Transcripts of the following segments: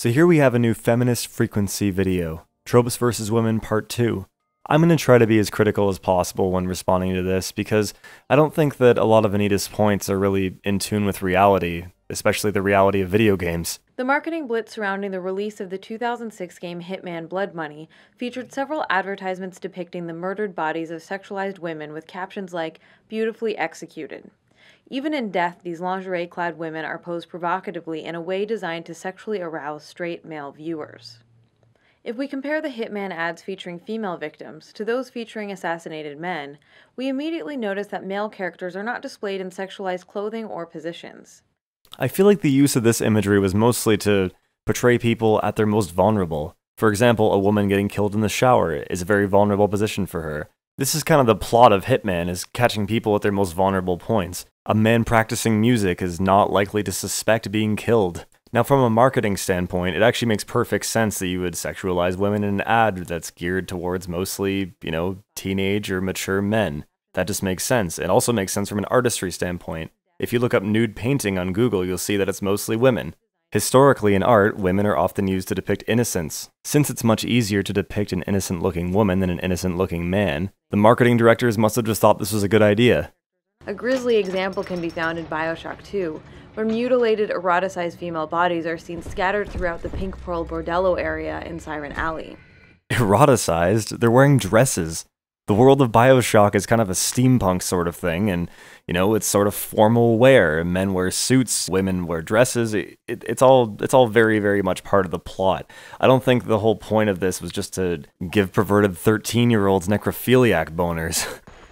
So here we have a new feminist frequency video, Tropes vs. Women Part 2. I'm going to try to be as critical as possible when responding to this because I don't think that a lot of Anita's points are really in tune with reality, especially the reality of video games. The marketing blitz surrounding the release of the 2006 game Hitman Blood Money featured several advertisements depicting the murdered bodies of sexualized women with captions like, "Beautifully executed." Even in death, these lingerie-clad women are posed provocatively in a way designed to sexually arouse straight male viewers. If we compare the Hitman ads featuring female victims to those featuring assassinated men, we immediately notice that male characters are not displayed in sexualized clothing or positions. I feel like the use of this imagery was mostly to portray people at their most vulnerable. For example, a woman getting killed in the shower is a very vulnerable position for her. This is kind of the plot of Hitman, is catching people at their most vulnerable points. A man practicing music is not likely to suspect being killed. Now, from a marketing standpoint, it actually makes perfect sense that you would sexualize women in an ad that's geared towards mostly, teenage or mature men. That just makes sense. It also makes sense from an artistry standpoint. If you look up nude painting on Google, you'll see that it's mostly women. Historically, in art, women are often used to depict innocence. Since it's much easier to depict an innocent-looking woman than an innocent-looking man, the marketing directors must have just thought this was a good idea. A grisly example can be found in Bioshock 2, where mutilated, eroticized female bodies are seen scattered throughout the Pink Pearl Bordello area in Siren Alley. Eroticized? They're wearing dresses. The world of Bioshock is kind of a steampunk sort of thing, and, it's sort of formal wear. Men wear suits, women wear dresses. It's all very, very much part of the plot. I don't think the whole point of this was just to give perverted 13-year-olds necrophiliac boners.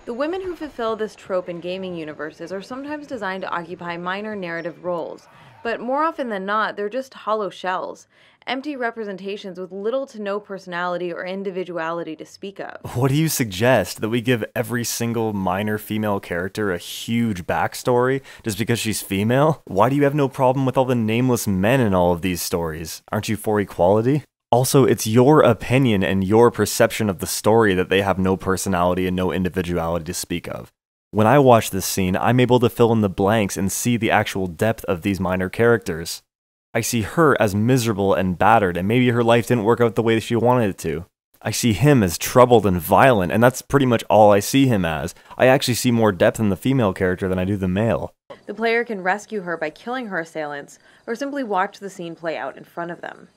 The women who fulfill this trope in gaming universes are sometimes designed to occupy minor narrative roles, but more often than not, they're just hollow shells, empty representations with little to no personality or individuality to speak of. What do you suggest? That we give every single minor female character a huge backstory just because she's female? Why do you have no problem with all the nameless men in all of these stories? Aren't you for equality? Also, it's your opinion and your perception of the story that they have no personality and no individuality to speak of. When I watch this scene, I'm able to fill in the blanks and see the actual depth of these minor characters. I see her as miserable and battered, and maybe her life didn't work out the way she wanted it to. I see him as troubled and violent, and that's pretty much all I see him as. I actually see more depth in the female character than I do the male. The player can rescue her by killing her assailants, or simply watch the scene play out in front of them.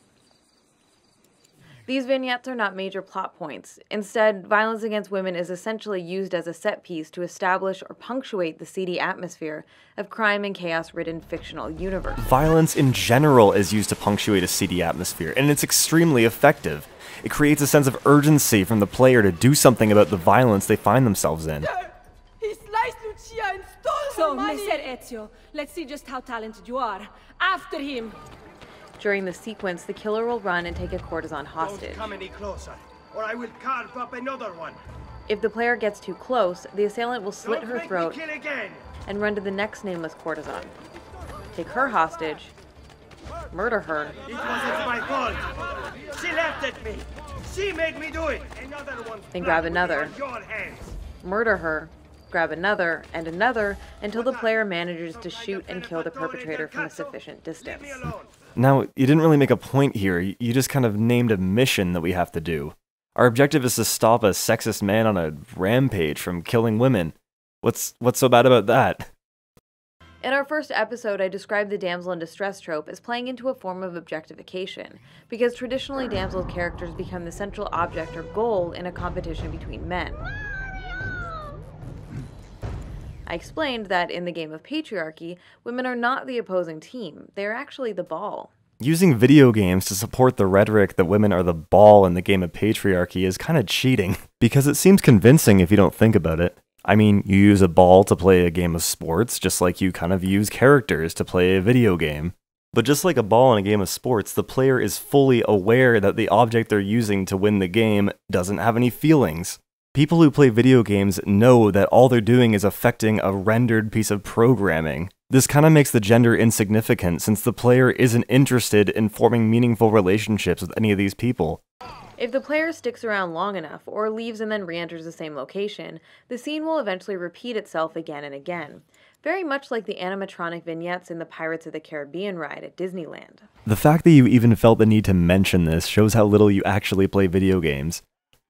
These vignettes are not major plot points. Instead, violence against women is essentially used as a set piece to establish or punctuate the seedy atmosphere of crime and chaos-ridden fictional universe. Violence in general is used to punctuate a seedy atmosphere, and it's extremely effective. It creates a sense of urgency from the player to do something about the violence they find themselves in. He sliced Lucia and stole her money! So, Messer Ezio, let's see just how talented you are. After him! During the sequence, the killer will run and take a courtesan hostage. Don't come any closer, or I will carve up another one. If the player gets too close, the assailant will slit her throat and run to the next nameless courtesan. Take her hostage, murder her. It wasn't my fault. She laughed at me. She made me do it. Another one. Then grab another. Murder her, grab another, and another, until the player manages to shoot and kill the perpetrator from a sufficient distance. Now, you didn't really make a point here, you just kind of named a mission that we have to do. Our objective is to stop a sexist man on a rampage from killing women. What's so bad about that? In our first episode, I described the damsel in distress trope as playing into a form of objectification, because traditionally damsel characters become the central object or goal in a competition between men. I explained that in the game of patriarchy, women are not the opposing team, they are actually the ball. Using video games to support the rhetoric that women are the ball in the game of patriarchy is kind of cheating, because it seems convincing if you don't think about it. I mean, you use a ball to play a game of sports, just like you kind of use characters to play a video game. But just like a ball in a game of sports, the player is fully aware that the object they're using to win the game doesn't have any feelings. People who play video games know that all they're doing is affecting a rendered piece of programming. This kind of makes the gender insignificant since the player isn't interested in forming meaningful relationships with any of these people. If the player sticks around long enough, or leaves and then re-enters the same location, the scene will eventually repeat itself again and again. very much like the animatronic vignettes in the Pirates of the Caribbean ride at Disneyland. The fact that you even felt the need to mention this shows how little you actually play video games.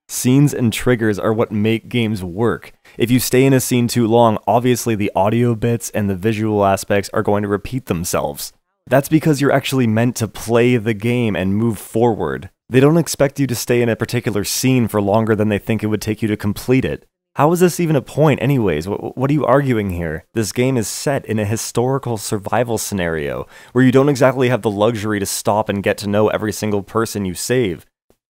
Scenes and triggers are what make games work. If you stay in a scene too long, obviously the audio bits and the visual aspects are going to repeat themselves. That's because you're actually meant to play the game and move forward. They don't expect you to stay in a particular scene for longer than they think it would take you to complete it. How is this even a point anyways? What are you arguing here? This game is set in a historical survival scenario where you don't exactly have the luxury to stop and get to know every single person you save.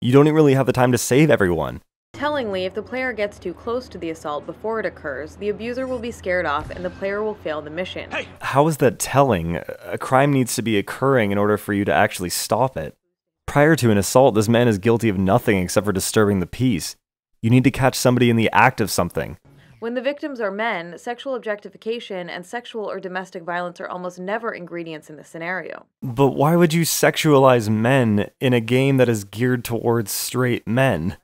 You don't really have the time to save everyone. Tellingly, if the player gets too close to the assault before it occurs, the abuser will be scared off and the player will fail the mission. Hey! How is that telling? A crime needs to be occurring in order for you to actually stop it. Prior to an assault, this man is guilty of nothing except for disturbing the peace. You need to catch somebody in the act of something. When the victims are men, sexual objectification and sexual or domestic violence are almost never ingredients in the scenario. But why would you sexualize men in a game that is geared towards straight men?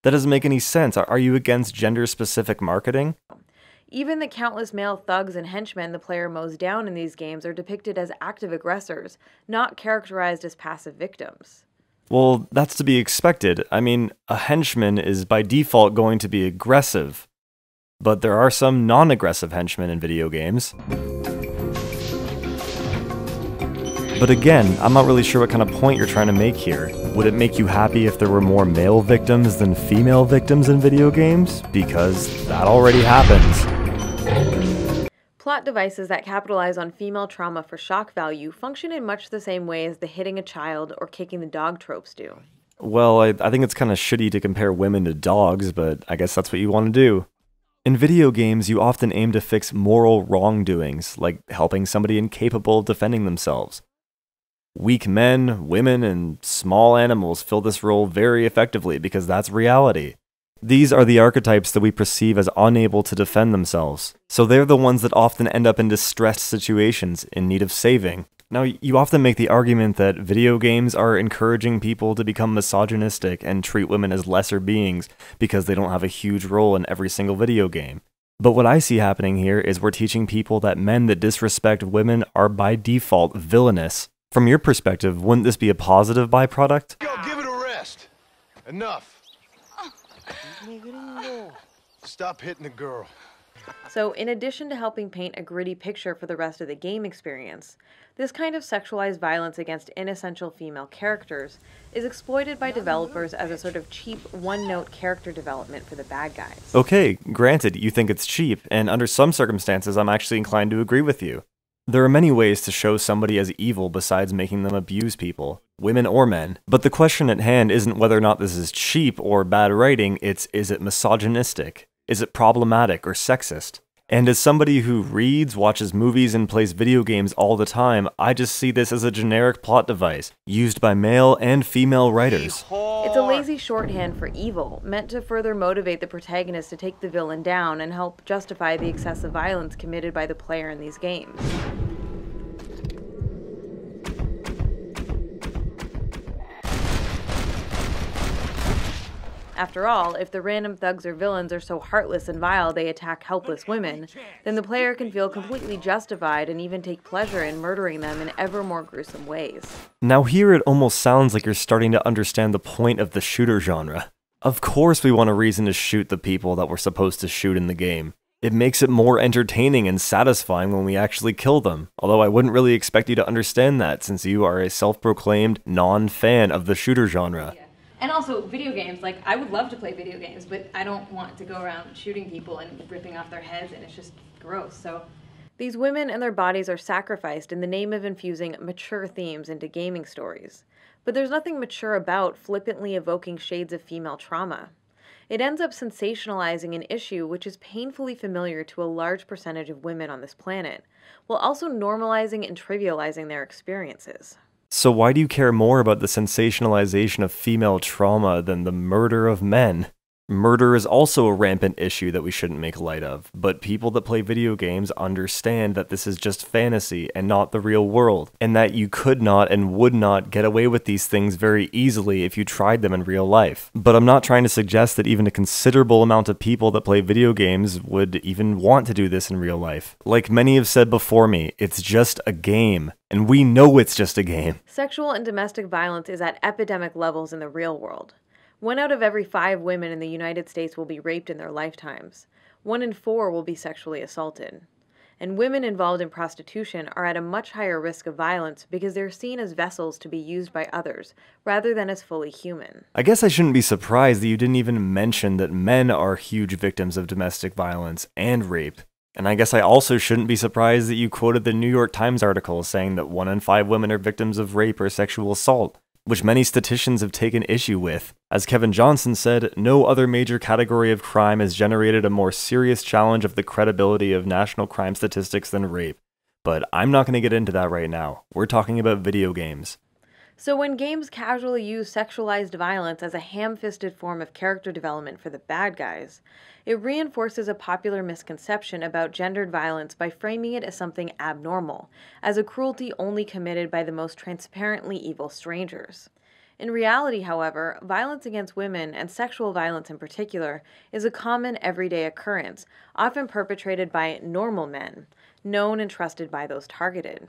That doesn't make any sense. Are you against gender-specific marketing? Even the countless male thugs and henchmen the player mows down in these games are depicted as active aggressors, not characterized as passive victims. Well, that's to be expected. I mean, a henchman is by default going to be aggressive. But there are some non-aggressive henchmen in video games. But again, I'm not really sure what kind of point you're trying to make here. Would it make you happy if there were more male victims than female victims in video games? Because that already happens. Plot devices that capitalize on female trauma for shock value function in much the same way as the hitting a child or kicking the dog tropes do. Well, I think it's kind of shitty to compare women to dogs, but I guess that's what you want to do. In video games, you often aim to fix moral wrongdoings, like helping somebody incapable of defending themselves. Weak men, women, and small animals fill this role very effectively because that's reality. These are the archetypes that we perceive as unable to defend themselves, so they're the ones that often end up in distressed situations in need of saving. Now, you often make the argument that video games are encouraging people to become misogynistic and treat women as lesser beings because they don't have a huge role in every single video game. But what I see happening here is we're teaching people that men that disrespect women are by default villainous. From your perspective, wouldn't this be a positive byproduct? Go, give it a rest. Enough. Stop hitting the girl. So, in addition to helping paint a gritty picture for the rest of the game experience, this kind of sexualized violence against inessential female characters is exploited by developers as a sort of cheap, one-note character development for the bad guys. Okay, granted, you think it's cheap, and under some circumstances I'm actually inclined to agree with you. There are many ways to show somebody as evil besides making them abuse people, women or men. But the question at hand isn't whether or not this is cheap or bad writing, it's is it misogynistic? Is it problematic or sexist? And as somebody who reads, watches movies, and plays video games all the time, I just see this as a generic plot device, used by male and female writers. It's a lazy shorthand for evil, meant to further motivate the protagonist to take the villain down and help justify the excessive violence committed by the player in these games. After all, if the random thugs or villains are so heartless and vile they attack helpless women, then the player can feel completely justified and even take pleasure in murdering them in ever more gruesome ways. Now here it almost sounds like you're starting to understand the point of the shooter genre. Of course we want a reason to shoot the people that we're supposed to shoot in the game. It makes it more entertaining and satisfying when we actually kill them, although I wouldn't really expect you to understand that since you are a self-proclaimed non-fan of the shooter genre. And also, video games, like, I would love to play video games, but I don't want to go around shooting people and ripping off their heads, and it's just gross, so... These women and their bodies are sacrificed in the name of infusing mature themes into gaming stories. But there's nothing mature about flippantly evoking shades of female trauma. It ends up sensationalizing an issue which is painfully familiar to a large percentage of women on this planet, while also normalizing and trivializing their experiences. So why do you care more about the sensationalization of female trauma than the murder of men? Murder is also a rampant issue that we shouldn't make light of, but people that play video games understand that this is just fantasy and not the real world, and that you could not and would not get away with these things very easily if you tried them in real life. But I'm not trying to suggest that even a considerable amount of people that play video games would even want to do this in real life. Like many have said before me, it's just a game, and we know it's just a game. Sexual and domestic violence is at epidemic levels in the real world. 1 out of every 5 women in the United States will be raped in their lifetimes. 1 in 4 will be sexually assaulted. And women involved in prostitution are at a much higher risk of violence because they're seen as vessels to be used by others, rather than as fully human. I guess I shouldn't be surprised that you didn't even mention that men are huge victims of domestic violence and rape. And I guess I also shouldn't be surprised that you quoted the New York Times article saying that 1 in 5 women are victims of rape or sexual assault, which many statisticians have taken issue with. As Kevin Johnson said, no other major category of crime has generated a more serious challenge of the credibility of national crime statistics than rape. But I'm not going to get into that right now. We're talking about video games. So when games casually use sexualized violence as a ham-fisted form of character development for the bad guys, it reinforces a popular misconception about gendered violence by framing it as something abnormal, as a cruelty only committed by the most transparently evil strangers. In reality, however, violence against women, and sexual violence in particular, is a common everyday occurrence, often perpetrated by normal men, known and trusted by those targeted.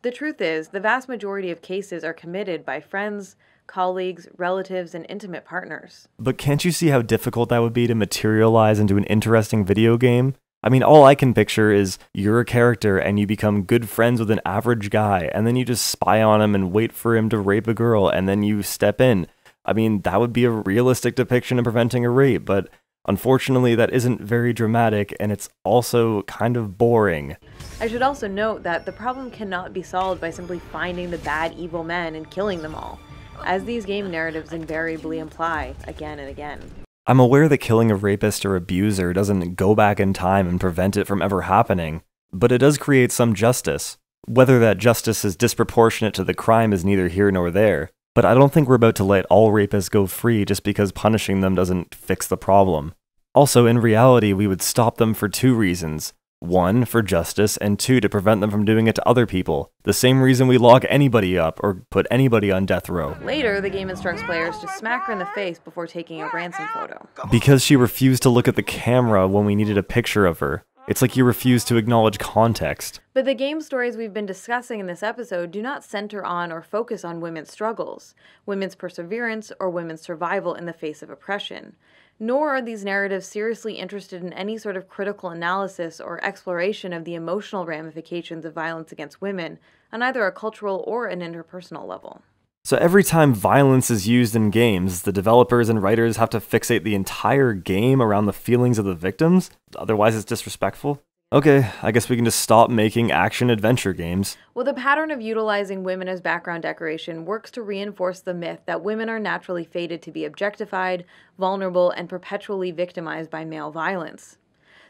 The truth is, the vast majority of cases are committed by friends, colleagues, relatives, and intimate partners. But can't you see how difficult that would be to materialize into an interesting video game? I mean, all I can picture is you're a character and you become good friends with an average guy, and then you just spy on him and wait for him to rape a girl, and then you step in. I mean, that would be a realistic depiction of preventing a rape, but unfortunately that isn't very dramatic, and it's also kind of boring. I should also note that the problem cannot be solved by simply finding the bad evil men and killing them all, as these game narratives invariably imply again and again. I'm aware that killing a rapist or abuser doesn't go back in time and prevent it from ever happening, but it does create some justice. Whether that justice is disproportionate to the crime is neither here nor there, but I don't think we're about to let all rapists go free just because punishing them doesn't fix the problem. Also, in reality, we would stop them for 2 reasons. 1, for justice, and 2, to prevent them from doing it to other people. The same reason we lock anybody up or put anybody on death row. Later, the game instructs players to smack her in the face before taking a ransom photo. Because she refused to look at the camera when we needed a picture of her. It's like you refuse to acknowledge context. But the game stories we've been discussing in this episode do not center on or focus on women's struggles, women's perseverance, or women's survival in the face of oppression. Nor are these narratives seriously interested in any sort of critical analysis or exploration of the emotional ramifications of violence against women on either a cultural or an interpersonal level. So every time violence is used in games, the developers and writers have to fixate the entire game around the feelings of the victims? Otherwise it's disrespectful? Okay, I guess we can just stop making action-adventure games. Well, the pattern of utilizing women as background decoration works to reinforce the myth that women are naturally fated to be objectified, vulnerable, and perpetually victimized by male violence.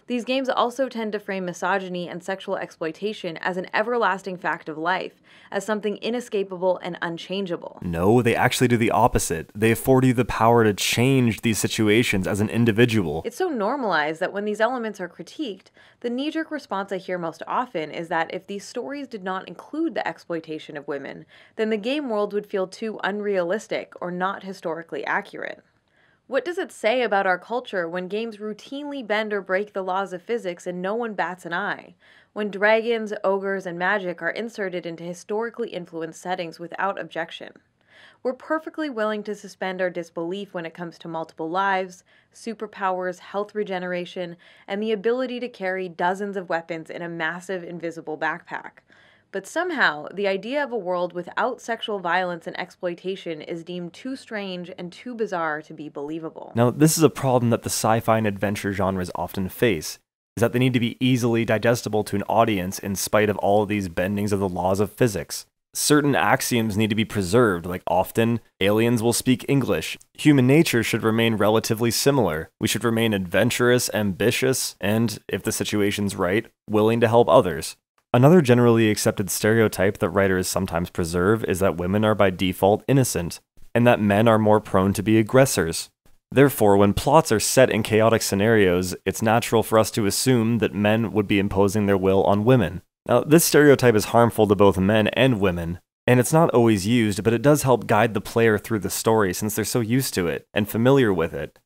These games also tend to frame misogyny and sexual exploitation as an everlasting fact of life, as something inescapable and unchangeable. No, they actually do the opposite. They afford you the power to change these situations as an individual. It's so normalized that when these elements are critiqued, the knee-jerk response I hear most often is that if these stories did not include the exploitation of women, then the game world would feel too unrealistic or not historically accurate. What does it say about our culture when games routinely bend or break the laws of physics and no one bats an eye? When dragons, ogres, and magic are inserted into historically influenced settings without objection? We're perfectly willing to suspend our disbelief when it comes to multiple lives, superpowers, health regeneration, and the ability to carry dozens of weapons in a massive invisible backpack. But somehow, the idea of a world without sexual violence and exploitation is deemed too strange and too bizarre to be believable. Now, this is a problem that the sci-fi and adventure genres often face, is that they need to be easily digestible to an audience in spite of all of these bendings of the laws of physics. Certain axioms need to be preserved, like often, aliens will speak English. Human nature should remain relatively similar. We should remain adventurous, ambitious, and, if the situation's right, willing to help others. Another generally accepted stereotype that writers sometimes preserve is that women are by default innocent, and that men are more prone to be aggressors. Therefore, when plots are set in chaotic scenarios, it's natural for us to assume that men would be imposing their will on women. Now, this stereotype is harmful to both men and women, and it's not always used, but it does help guide the player through the story since they're so used to it and familiar with it.